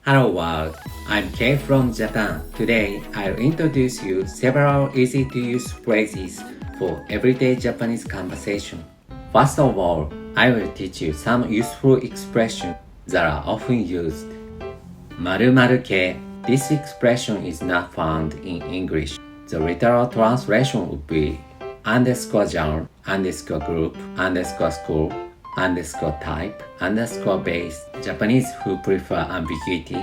Hello world, I'm Kei from Japan. Today, I'll introduce you several easy-to-use phrases for everyday Japanese conversation. First of all, I will teach you some useful expressions that are often used. 〇〇系 This expression is not found in English. The literal translation would be underscore genre, underscore group, underscore school, underscore type, underscore base. Japanese who prefer ambiguity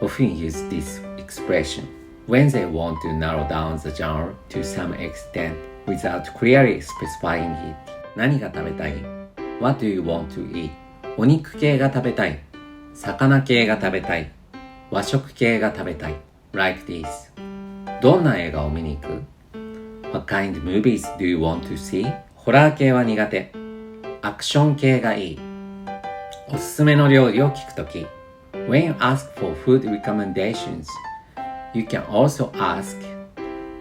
often use this expression when they want to narrow down the genre to some extent without clearly specifying it. 何が食べたい? What do you want to eat? お肉系が食べたい。魚系が食べたい。和食系が食べたい。Like this. どんな映画を見に行く? What kind of movies do you want to see? ホラー系は苦手。アクション系がいい。おすすめの料理を聞くとき。When you ask for food recommendations, you can also ask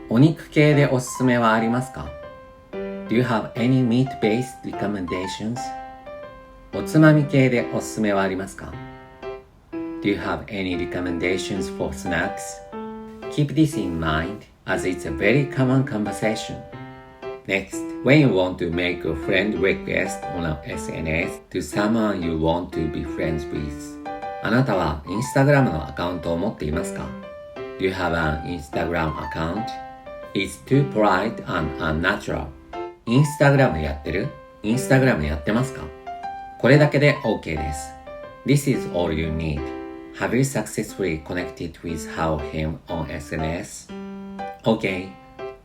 お肉系でおすすめはありますか? Do you have any meat-based recommendations? おつまみ系でおすすめはありますか? Do you have any recommendations for snacks? Keep this in mind as it's a very common conversation. Next, when you want to make a friend request on an SNS to someone you want to be friends with. あなたは Instagram のアカウントを持っていますか? Do you have an Instagram account? It's too polite and unnatural. Instagram やってる? Instagram やってますか? これだけで OK です。This is all you need. Have you successfully connected with her or him on SNS? OK.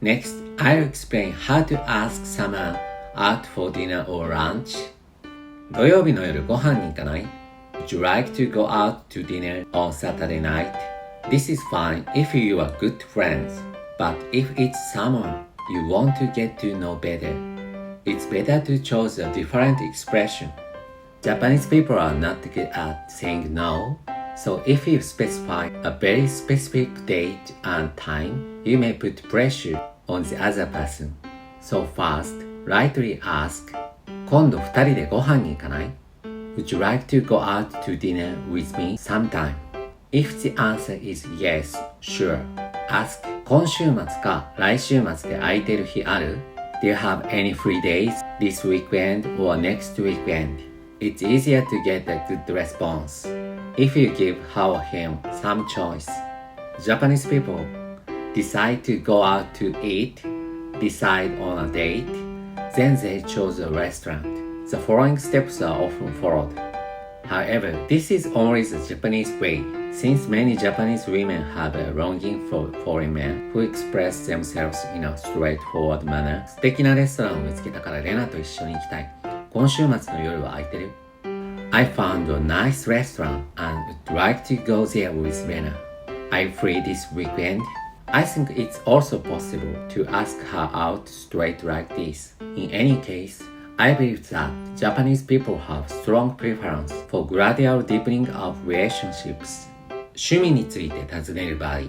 Next, I'll explain how to ask someone out for dinner or lunch. 土曜日の夜ご飯に行かない? Would you like to go out to dinner on Saturday night? This is fine if you are good friends, but if it's someone you want to get to know better, it's better to choose a different expression. Japanese people are not good at saying no, so if you specify a very specific date and time, you may put pressure on the other person. So first, lightly ask, 今度二人でご飯に行かない? Would you like to go out to dinner with me sometime? If the answer is yes, sure. Ask, 今週末か来週末で空いてる日ある? Do you have any free days this weekend or next weekend? It's easier to get a good response if you give her or him some choice. Japanese people decide to go out to eat, decide on a date, then they choose a restaurant. The following steps are often followed. However, this is only the Japanese way, since many Japanese women have a longing for foreign men who express themselves in a straightforward manner. 素敵なレストランを見つけたからレナと一緒に行きたい。今週末の夜は空いてる? I found a nice restaurant and would like to go there with Lena. I'm free this weekend. I think it's also possible to ask her out straight like this. In any case, I believe that Japanese people have strong preference for gradual deepening of relationships. 趣味について尋ねる場合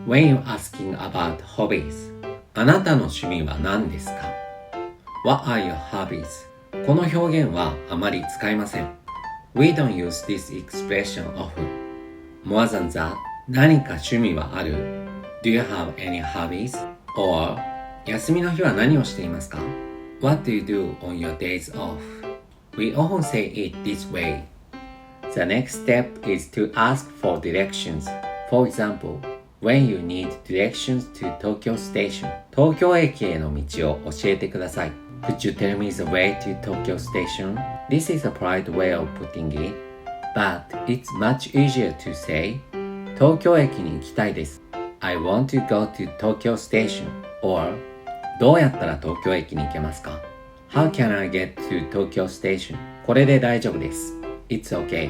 When you're asking about hobbies あなたの趣味は何ですか? What are your hobbies? この表現はあまり使いません We don't use this expression often. More than that, 何か趣味はある? Do you have any hobbies? Or 休みの日は何をしていますか? What do you do on your days off? We often say it this way. The next step is to ask for directions. For example, when you need directions to Tokyo Station. 東京駅への道を教えてください. Could you tell me the way to Tokyo Station? This is a polite way of putting it, but it's much easier to say, 東京駅に行きたいです. I want to go to Tokyo Station. Or, どうやったら東京駅に行けますか? How can I get to Tokyo Station? これで大丈夫です. It's okay.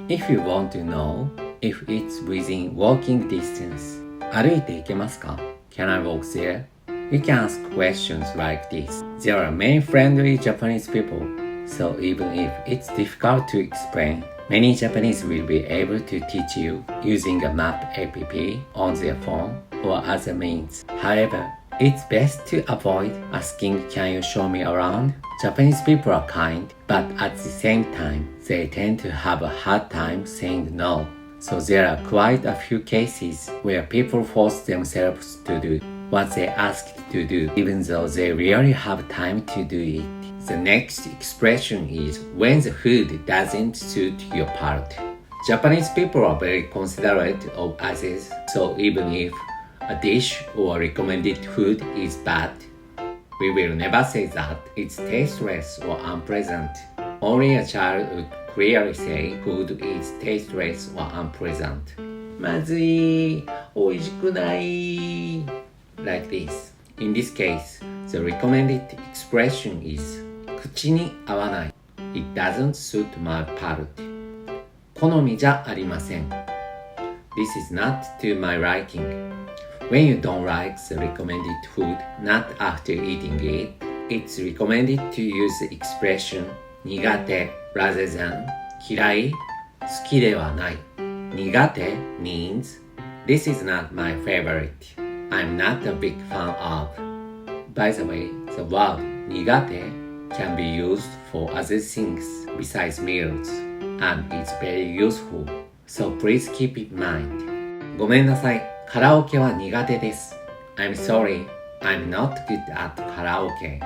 If you want to know if it's within walking distance, 歩いて行けますか? Can I walk there? You can ask questions like this. There are many friendly Japanese people, so even if it's difficult to explain, many Japanese will be able to teach you using a map app on their phone or other means. However, it's best to avoid asking, "Can you show me around?" Japanese people are kind, but at the same time, they tend to have a hard time saying no. So there are quite a few cases where people force themselves to do what they asked to do, even though they really have time to do it. The next expression is when the food doesn't suit your palate. Japanese people are very considerate of others, so even if a dish or recommended food is bad, we will never say that it's tasteless or unpleasant. Only a child would clearly say food is tasteless or unpleasant. まずい、美味しくない like this. In this case, the recommended expression is 口に合わない It doesn't suit my palate. 好みじゃありません This is not to my liking. When you don't like the recommended food not after eating it, it's recommended to use the expression 苦手 rather than 嫌い、好きではない。苦手 means this is not my favorite. I'm not a big fan of. By the way, the word 苦手 can be used for other things besides meals and it's very useful. So please keep it in mind. ごめんなさい、カラオケは苦手です。I'm sorry, I'm not good at カラオケ。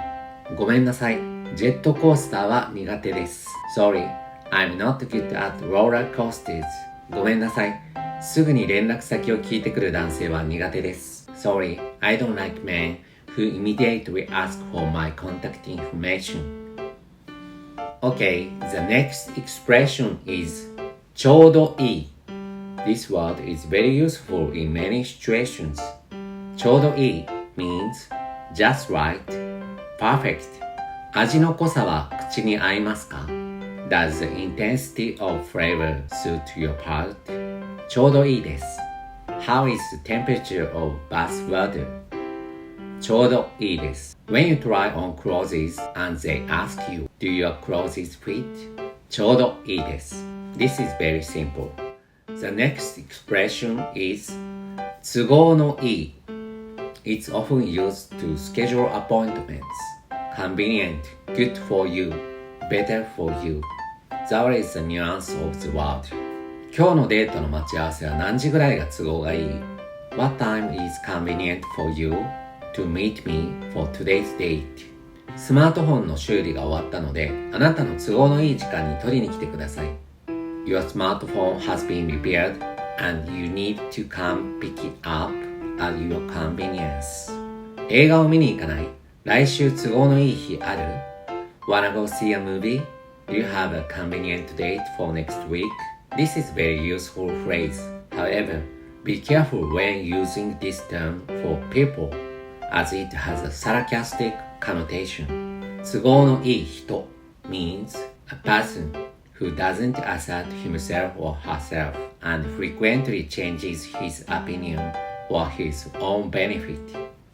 ごめんなさい、ジェットコースターは苦手です。Sorry, I'm not good at roller coasters. ごめんなさい、すぐに連絡先を聞いてくる男性は苦手です。Sorry, I don't like men who immediately ask for my contact information. Okay, the next expression is ちょうどいい。This word is very useful in many situations. ちょうどいい means just right, perfect. 味の濃さは口に合いますか Does the intensity of flavor suit your palate? ちょうどいいです。How is the temperature of bathwater? ちょうどいいです。When you try on clothes and they ask you, do your clothes fit? ちょうどいいです。This is very simple. The next expression is 都合のいい It's often used to schedule appointments. Convenient, good for you, better for you. That is the nuance of the word. 今日のデートの待ち合わせは何時ぐらいが都合がいい What time is convenient for you to meet me for today's date? スマートフォンの修理が終わったので、あなたの都合のいい時間に取りに来てください。Your smartphone has been repaired and you need to come pick it up at your convenience. 映画を見に行かない来週都合のいい日ある Wanna go see a movie? Do you have a convenient date for next week? This is very useful phrase. However, be careful when using this term for people as it has a sarcastic connotation. 都合のいい人 means a person who doesn't assert himself or herself and frequently changes his opinion for his own benefit,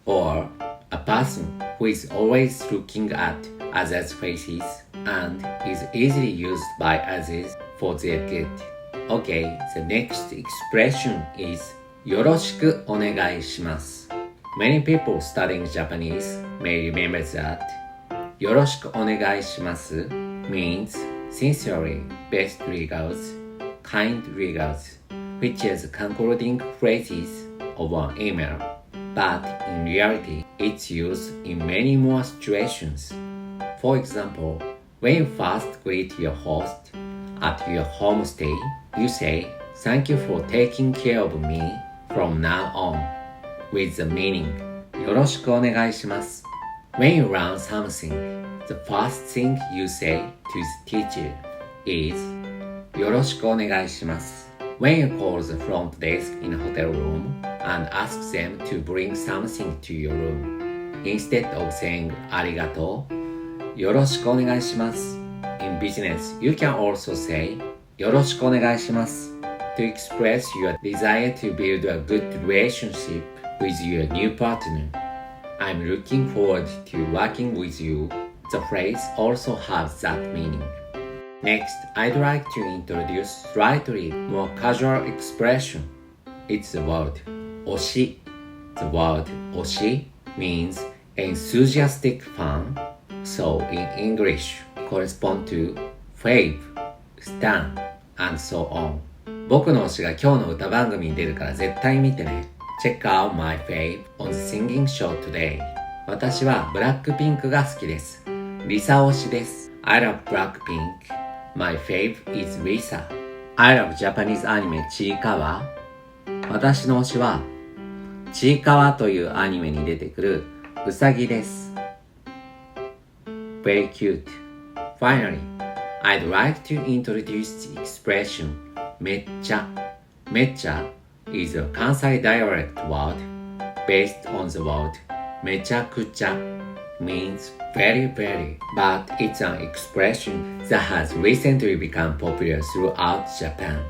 or a person who is always looking at others' faces and is easily used by others for their good. Okay, the next expression is よろしくお願いします。Many people studying Japanese may remember that よろしくお願いします means sincerely, best regards, kind regards, which is concluding phrases of an email. But in reality, it's used in many more situations. For example, when you first greet your host at your homestay, you say, "Thank you for taking care of me from now on," with the meaning, よろしくお願いします。When you learn something, the first thing you say to the teacher is, よろしくお願いします。When you call the front desk in a hotel room and ask them to bring something to your room, instead of saying ありがとう、よろしくお願いします。In business, you can also say よろしくお願いします to express your desire to build a good relationship with your new partner. I'm looking forward to working with you. The phrase also has that meaning. Next, I'd like to introduce slightly more casual expression. It's the word 推し The word 推し means enthusiastic fan, so in English correspond to fave, stan, and so on. 僕の推しが今日の歌番組に出るから絶対見てね。Check out my fave on the singing show today. 私はブラックピンクが好きです。リサ推しです。I love Blackpink.My fave is Lisa. I love Japanese anime ちいかわ。私の推しはちいかわというアニメに出てくるうさぎです。Very cute. Finally, I'd like to introduce the expression Meccya. Meccya is a Kansai dialect word based on the word mechakucha.means very, but it's an expression that has recently become popular throughout Japan.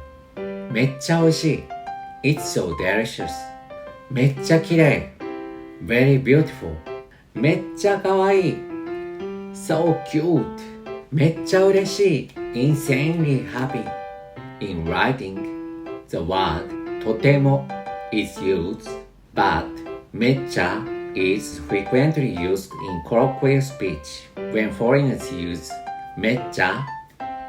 めっちゃ美味しい。It's so delicious. めっちゃ綺麗。Very beautiful. めっちゃ可愛い。So cute. めっちゃ嬉しい。Insanely happy. In writing, the word とても is used, but めっちゃis frequently used in colloquial speech. When foreigners use Meccya,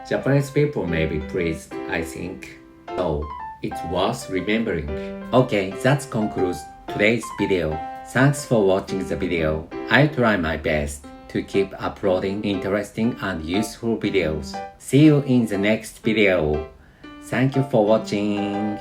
Japanese people may be pleased, I think. So, it's worth remembering. Okay, that concludes today's video. Thanks for watching the video. I'll try my best to keep uploading interesting and useful videos. See you in the next video. Thank you for watching.